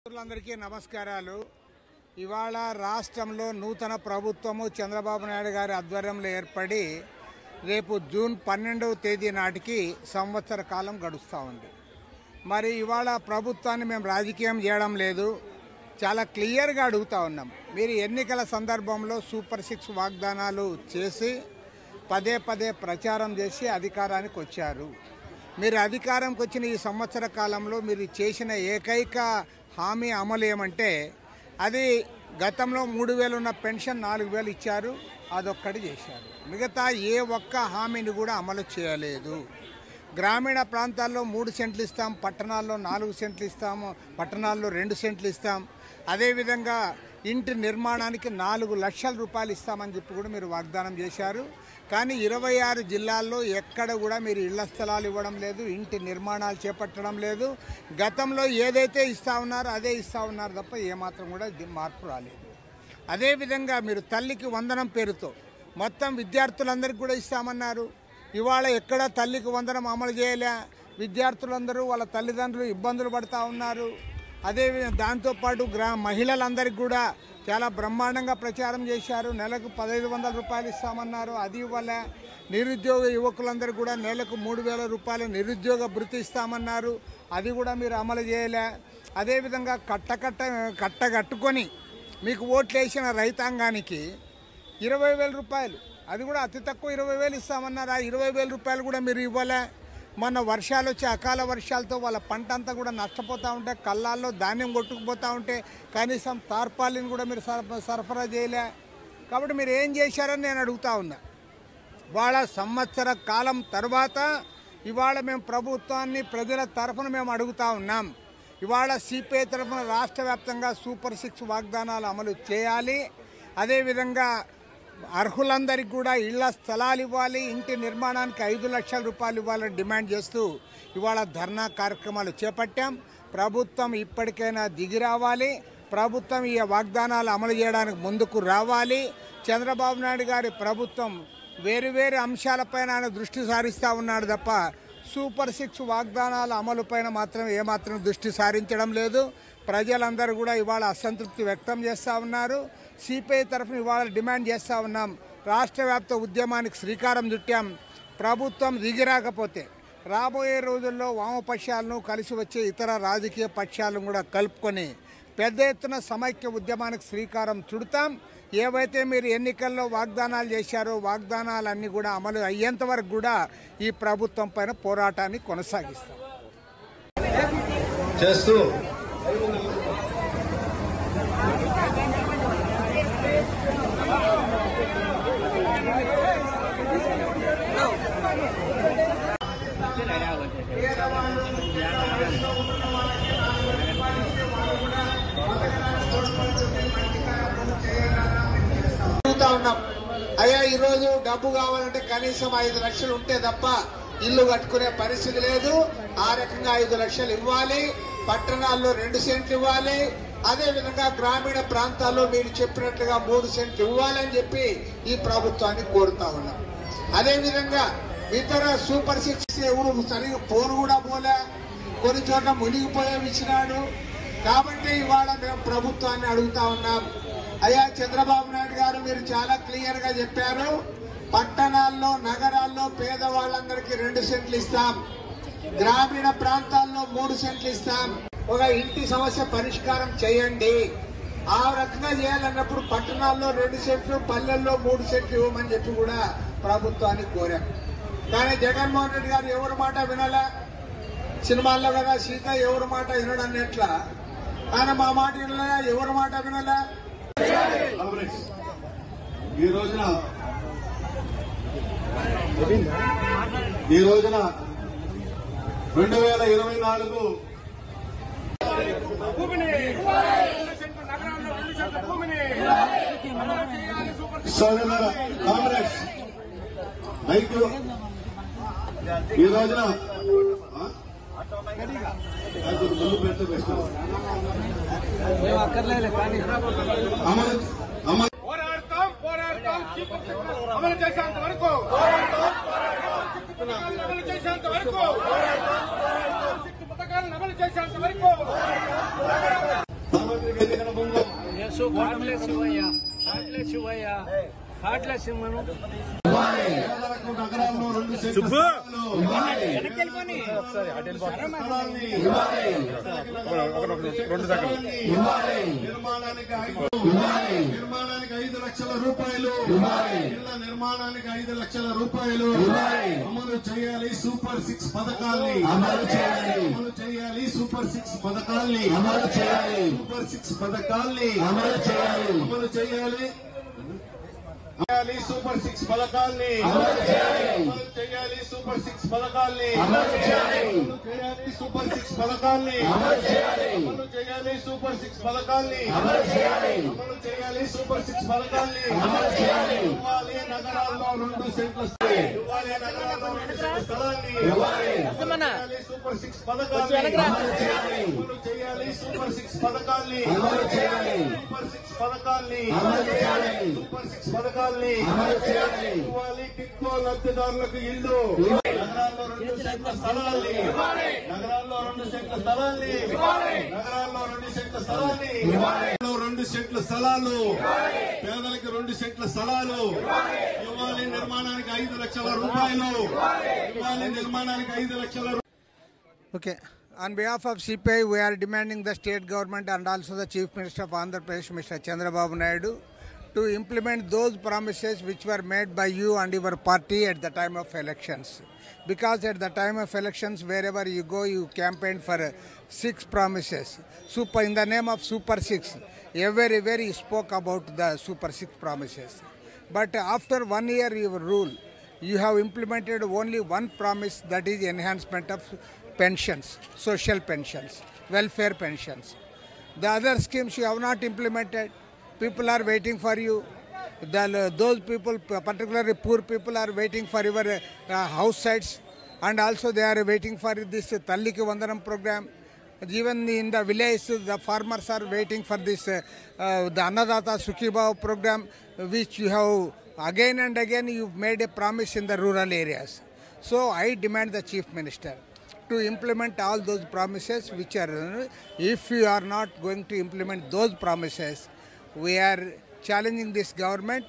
మిత్రులందరికీ నమస్కారాలు. ఇవాళ రాష్ట్రంలో నూతన ప్రభుత్వము చంద్రబాబు నాయుడు గారి ఆధ్వర్యంలో ఏర్పడి రేపు జూన్ 12వ తేదీ నాటికి సంవత్సర కాలం గడుస్తూ ఉంది. మరి ఇవాళ ప్రభుత్వాన్ని మేము రాజకీయం చేయడం లేదు, చాలా క్లియర్గా అడుగుతూ ఉన్నాం. మీరు ఎన్నికల సందర్భంలో సూపర్ 6 వాగ్దానాలు చేసి పదే పదే ప్రచారం చేసి అధికారానికి వచ్చారు. మీరు అధికారంకి వచ్చిన ఈ సంవత్సర కాలంలో మీరు చేసిన ఏకైక హామీ అమలు ఏమంటే అది గతంలో 3,000 ఉన్న పెన్షన్ 4,000 ఇచ్చారు, అదొక్కటి చేశారు. మిగతా ఏ ఒక్క హామీని కూడా అమలు చేయలేదు. గ్రామీణ ప్రాంతాల్లో 3 సెంట్లు ఇస్తాం, పట్టణాల్లో 4 సెంట్లు ఇస్తాము, పట్టణాల్లో 2 సెంట్లు ఇస్తాం. అదేవిధంగా ఇంటి నిర్మాణానికి 4 లక్షల రూపాయలు ఇస్తామని చెప్పి కూడా మీరు వాగ్దానం చేశారు. కానీ 26 జిల్లాల్లో ఎక్కడ కూడా మీరు ఇళ్ల స్థలాలు ఇవ్వడం లేదు, ఇంటి నిర్మాణాలు చేపట్టడం లేదు. గతంలో ఏదైతే ఇస్తా ఉన్నారో అదే ఇస్తా ఉన్నారు తప్ప ఏమాత్రం కూడా మార్పు రాలేదు. అదేవిధంగా మీరు తల్లికి వందనం పేరుతో మొత్తం విద్యార్థులందరికీ కూడా ఇస్తామన్నారు. ఇవాళ ఎక్కడ తల్లికి వందనం అమలు చేయలే. విద్యార్థులందరూ వాళ్ళ తల్లిదండ్రులు ఇబ్బందులు పడుతూ ఉన్నారు. అదేవిధంగా దాంతోపాటు మహిళలందరికీ కూడా చాలా బ్రహ్మాండంగా ప్రచారం చేశారు. నెలకు 1,500 రూపాయలు ఇస్తామన్నారు, అది ఇవ్వలే. నిరుద్యోగ యువకులందరూ కూడా నెలకు 3,000 రూపాయలు నిరుద్యోగ భృతి ఇస్తామన్నారు, అది కూడా మీరు అమలు చేయలే. అదేవిధంగా కట్టగట్టుకొని మీకు ఓట్లు వేసిన రైతాంగానికి 20,000 రూపాయలు, అది కూడా అతి తక్కువ 20,000 ఇస్తామన్నారు, ఆ 20,000 రూపాయలు కూడా మీరు ఇవ్వలే. మొన్న వర్షాలు వచ్చి అకాల వర్షాలతో వాళ్ళ పంట అంతా కూడా నష్టపోతూ ఉంటే, కళ్ళాల్లో ధాన్యం కొట్టుకుపోతూ ఉంటే కనీసం తార్పాలిని కూడా మీరు సరఫరా చేయలే. కాబట్టి మీరు ఏం చేశారని నేను అడుగుతా ఉన్నా. వాళ్ళ సంవత్సర కాలం తర్వాత ఇవాళ మేము ప్రభుత్వాన్ని ప్రజల తరఫున మేము అడుగుతూ ఉన్నాం. ఇవాళ సిపిఐ తరఫున రాష్ట్ర వ్యాప్తంగా సూపర్ 6 వాగ్దానాలు అమలు చేయాలి. అదేవిధంగా అర్హులందరికీ కూడా ఇళ్ల స్థలాలు ఇవ్వాలి, ఇంటి నిర్మాణానికి 5 లక్షల రూపాయలు ఇవ్వాలని డిమాండ్ చేస్తూ ఇవాళ ధర్నా కార్యక్రమాలు చేపట్టాం. ప్రభుత్వం ఇప్పటికైనా దిగి రావాలి, ప్రభుత్వం ఈ వాగ్దానాలు అమలు చేయడానికి ముందుకు రావాలి. చంద్రబాబు నాయుడు గారి ప్రభుత్వం వేరు అంశాలపైన ఆయన దృష్టి సారిస్తూ ఉన్నాడు తప్ప సూపర్ 6 వాగ్దానాల అమలుపైన మాత్రం ఏమాత్రం దృష్టి సారించడం లేదు. ప్రజలందరూ కూడా ఇవాళ అసంతృప్తి వ్యక్తం చేస్తూ ఉన్నారు. సిపిఐ తరఫున ఇవాళ డిమాండ్ చేస్తూ ఉన్నాం. రాష్ట్ర వ్యాప్త ఉద్యమానికి శ్రీకారం చుట్టాం. ప్రభుత్వం దిగిరాకపోతే రాబోయే రోజుల్లో వామపక్షాలను కలిసి వచ్చే ఇతర రాజకీయ పక్షాలను కూడా కలుపుకొని పెద్ద ఎత్తున సమైక్య ఉద్యమానికి శ్రీకారం చుడతాం. ఏవైతే మీరు ఎన్నికల్లో వాగ్దానాలు చేశారో వాగ్దానాలన్నీ కూడా అమలు అయ్యేంత వరకు కూడా ఈ ప్రభుత్వం పైన పోరాటాన్ని కొనసాగిస్తాం. ఉన్నాం. అయ్యా, ఈరోజు డబ్బు కావాలంటే కనీసం 5 లక్షలు ఉంటే తప్ప ఇల్లు కట్టుకునే పరిస్థితి లేదు. ఆ రకంగా 5 లక్షలు ఇవ్వాలి, పట్టణాల్లో 2 సెంట్లు ఇవ్వాలి. అదేవిధంగా గ్రామీణ ప్రాంతాల్లో మీరు చెప్పినట్లుగా 3 సెంట్లు ఇవ్వాలని చెప్పి ఈ ప్రభుత్వాన్ని కోరుతా ఉన్నాం. అదేవిధంగా ఇతర సూపర్ 6 ఎవరు సరిగ్గా పోను కూడా పోలే, కొన్ని చోట్ల మునిగిపోయే ఇచ్చినాడు. కాబట్టి ఇవాళ మేము ప్రభుత్వాన్ని అడుగుతా ఉన్నాం. అయ్యా చంద్రబాబు నాయుడు గారు, మీరు చాలా క్లియర్ గా చెప్పారు, పట్టణాల్లో నగరాల్లో పేదవాళ్ళందరికీ 2 సెంట్లు ఇస్తాం, గ్రామీణ ప్రాంతాల్లో 3 సెంట్లు ఇస్తాం. ఒక ఇంటి సమస్య పరిష్కారం చేయండి. ఆ రకంగా చేయాలన్నప్పుడు పట్టణాల్లో 2 సెంట్లు, పల్లెల్లో 3 సెంట్లు ఇవ్వమని చెప్పి కూడా ప్రభుత్వాన్ని కోరాం. కానీ జగన్మోహన్ రెడ్డి గారు ఎవరి మాట వినాలా? సినిమాల్లో కదా సీత ఎవరి మాట వినడన్నట్లా ఆయన మా మాట వినాలా, ఎవరి మాట వినాలా? ఈ రోజున 2024 సోదరుల కాంగ్రెస్ రైతు ఈ రోజున ముందు పెట్టు పోరాడతాం అమలు చేసేంత వరకు పథకాలను అమలు చేసేంత వరకు పేదలకు నగరాల్లో 2 సెంట్ల స్థలాలు నిర్మాణానికి 5 లక్షల రూపాయలు ఇళ్ల నిర్మాణానికి 5 లక్షల రూపాయలు అమలు చేయాలి. సూపర్ 6 పథకాల్ని అమలు చేయాలి. సూపర్ 6 పథకాల్ని అమలు చేయాలి. సూపర్ 6 పథకాల్ని అమలు చేయాలి. సూపర్ 6 పథకాల్ని అమలు చేయాలి. సూపర్ 6 పథకాల్ని అమలు చేయాలి. సూపర్ 6 పథకాల్ని అమలు చేయాలి. సూపర్ 6 పథకాల్ని అమలు చేయాలి. సూపర్ 6 పథకాల్ని అమలు చేయాలి. ఇవ్వాలి నగరాల్లో 2 సెంట్ల స్థలాన్ని ఇవ్వాలి. సూపర్ 6 పథకాల్ని అమలు చేయాలి. సూపర్ 6 పథకాల్ని అమలు చేయాలి. సూపర్ 6 పథకాల్ని అమలు చేయాలి. సూపర్ 6 పథకాల్ని ఇవ్వాలి. టిక్కో లబ్ధిదారులకు ఇల్లు నగరాల్లో 2 సెంట్ల స్థలాల్ని నగరాల్లో 2 సెంట్ల స్థలాల్ని 2 సెంట్ల స్థలాలు పేదలకు 2 సెంట్ల స్థలాలు ఇవ్వాలి. నిర్మాణానికి 5 లక్షల రూపాయలు ఇవ్వాలి. నిర్మాణానికి 5 లక్షల Okay. On behalf of CPI, we are demanding the state government and also the Chief Minister of Andhra Pradesh, Mr. Chandrababu Naidu, to implement those promises which were made by you and your party at the time of elections. Because at the time of elections, wherever you go, you campaigned for 6 promises. In the name of Super 6, everywhere you spoke about the Super 6 promises. But after 1 year your rule, you have implemented only one promise, that is enhancement of pensions, social pensions, welfare pensions. The other schemes you have not implemented. People are waiting for you. Those people, particularly poor people, are waiting for your house sites, and also they are waiting for this Talliki Vandanam program. Even in the village, the farmers are waiting for this the Annadata Sukhibhav program, which you have again and again you made a promise in the rural areas. So I demand the Chief Minister to implement all those promises which are, if you are not going to implement those promises, we are challenging this government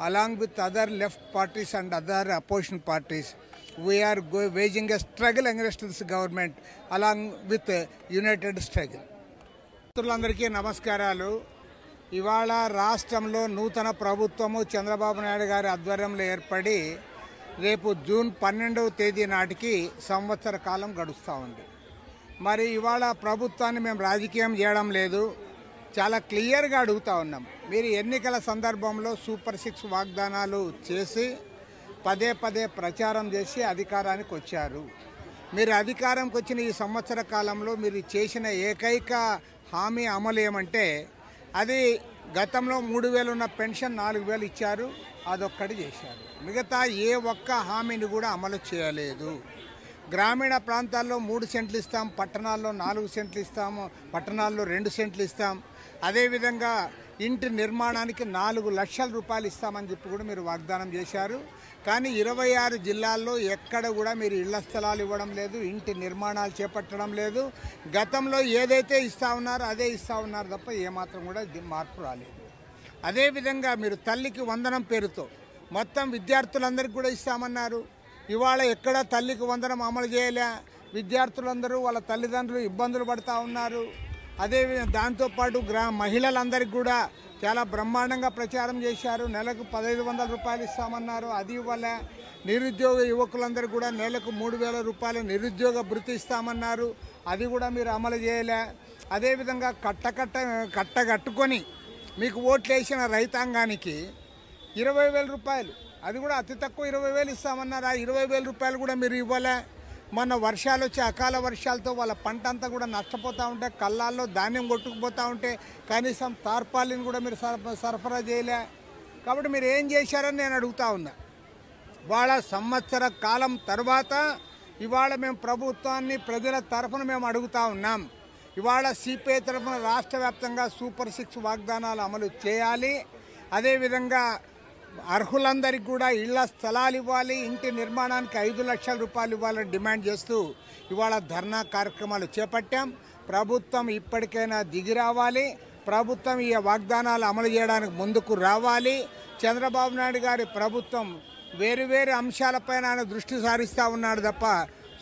along with other left parties and other opposition parties. We are waging a struggle against this government along with a united struggle. మిత్రులందరికీ నమస్కారాలు. ఇవాళ రాష్ట్రంలో నూతన ప్రభుత్వము చంద్రబాబు నాయుడు గారి ఆధ్వర్యంలో ఏర్పడి రేపు జూన్ 12వ తేదీ నాటికి సంవత్సర కాలం గడుస్తూ ఉంది. మరి ఇవాళ ప్రభుత్వాన్ని మేము రాజకీయం చేయడం లేదు, చాలా క్లియర్గా అడుగుతూ ఉన్నాం. మీరు ఎన్నికల సందర్భంలో సూపర్ 6 వాగ్దానాలు చేసి పదే ప్రచారం చేసి అధికారానికి వచ్చారు. మీరు అధికారంకి వచ్చిన ఈ సంవత్సర కాలంలో మీరు చేసిన ఏకైక హామీ అమలు ఏమంటే, అది గతంలో 3,000 ఉన్న పెన్షన్ 4,000 ఇచ్చారు, అదొక్కటి చేశారు. మిగతా ఏ ఒక్క హామీని కూడా అమలు చేయలేదు. గ్రామీణ ప్రాంతాల్లో 3 సెంట్లు ఇస్తాం, పట్టణాల్లో 4 సెంట్లు ఇస్తాము, పట్టణాల్లో 2 సెంట్లు ఇస్తాం. అదేవిధంగా ఇంటి నిర్మాణానికి 4 లక్షల రూపాయలు ఇస్తామని చెప్పి కూడా మీరు వాగ్దానం చేశారు. కానీ 26 జిల్లాల్లో ఎక్కడ కూడా మీరు ఇళ్ల స్థలాలు ఇవ్వడం లేదు, ఇంటి నిర్మాణాలు చేపట్టడం లేదు. గతంలో ఏదైతే ఇస్తా ఉన్నారో అదే ఇస్తా ఉన్నారు తప్ప ఏమాత్రం కూడా మార్పు రాలేదు. అదేవిధంగా మీరు తల్లికి వందనం పేరుతో మొత్తం విద్యార్థులందరికీ కూడా ఇస్తామన్నారు. ఇవాళ ఎక్కడ తల్లికి వందనం అమలు చేయలే. విద్యార్థులందరూ వాళ్ళ తల్లిదండ్రులు ఇబ్బందులు పడుతూ ఉన్నారు. అదేవిధంగా దాంతోపాటు మహిళలందరికీ కూడా చాలా బ్రహ్మాండంగా ప్రచారం చేశారు. నెలకు 1,500 రూపాయలు ఇస్తామన్నారు, అది ఇవ్వలే. నిరుద్యోగ యువకులందరూ కూడా నెలకు 3,000 రూపాయలు నిరుద్యోగ భృతి ఇస్తామన్నారు, అది కూడా మీరు అమలు చేయలే. అదేవిధంగా కట్టగట్టుకొని మీకు ఓట్లు వేసిన రైతాంగానికి 20,000 రూపాయలు, అది కూడా అతి తక్కువ 20,000 ఇస్తామన్నారు. ఆ 20,000 రూపాయలు కూడా మీరు ఇవ్వలే. మొన్న వర్షాలు వచ్చి అకాల వర్షాలతో వాళ్ళ పంట అంతా కూడా నష్టపోతూ ఉంటే, కళ్ళాల్లో ధాన్యం కొట్టుకుపోతూ ఉంటే కనీసం తార్పాలిని కూడా మీరు సరఫరా చేయలే. కాబట్టి మీరు ఏం చేశారని నేను అడుగుతా ఉన్నా. వాళ్ళ సంవత్సర కాలం తర్వాత ఇవాళ మేము ప్రభుత్వాన్ని ప్రజల తరఫున మేము అడుగుతా ఉన్నాం. ఇవాళ సిపిఐ తరఫున రాష్ట్ర వ్యాప్తంగా సూపర్ 6 వాగ్దానాలు అమలు చేయాలి. అదేవిధంగా అర్హులందరికీ కూడా ఇళ్ల స్థలాలు ఇవ్వాలి, ఇంటి నిర్మాణానికి 5 లక్షల రూపాయలు ఇవ్వాలని డిమాండ్ చేస్తూ ఇవాళ ధర్నా కార్యక్రమాలు చేపట్టాం. ప్రభుత్వం ఇప్పటికైనా దిగి రావాలి. ప్రభుత్వం ఈ వాగ్దానాలు అమలు చేయడానికి ముందుకు రావాలి. చంద్రబాబు నాయుడు గారి ప్రభుత్వం వేరు అంశాలపైన ఆయన దృష్టి సారిస్తూ ఉన్నాడు తప్ప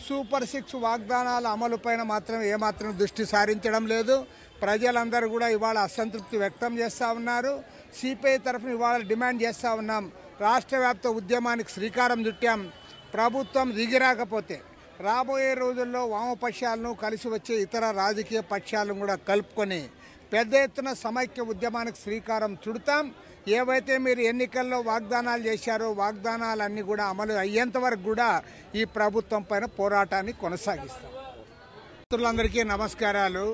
సూపర్ 6 వాగ్దానాల అమలుపైన మాత్రం ఏమాత్రం దృష్టి సారించడం లేదు. ప్రజలందరూ కూడా ఇవాళ అసంతృప్తి వ్యక్తం చేస్తూ ఉన్నారు. సిపిఐ తరఫున ఇవాళ డిమాండ్ చేస్తూ ఉన్నాం. రాష్ట్ర వ్యాప్త ఉద్యమానికి శ్రీకారం చుట్టాం. ప్రభుత్వం దిగిరాకపోతే రాబోయే రోజుల్లో వామపక్షాలను కలిసి వచ్చే ఇతర రాజకీయ పక్షాలను కూడా కలుపుకొని పెద్ద ఎత్తున సమైక్య ఉద్యమానికి శ్రీకారం చుడతాం. ఏవైతే మీరు ఎన్నికల్లో వాగ్దానాలు చేశారో వాగ్దానాలన్నీ కూడా అమలు అయ్యేంత వరకు కూడా ఈ ప్రభుత్వం పైన పోరాటాన్ని కొనసాగిస్తాం. మిత్రులందరికీ నమస్కారాలు.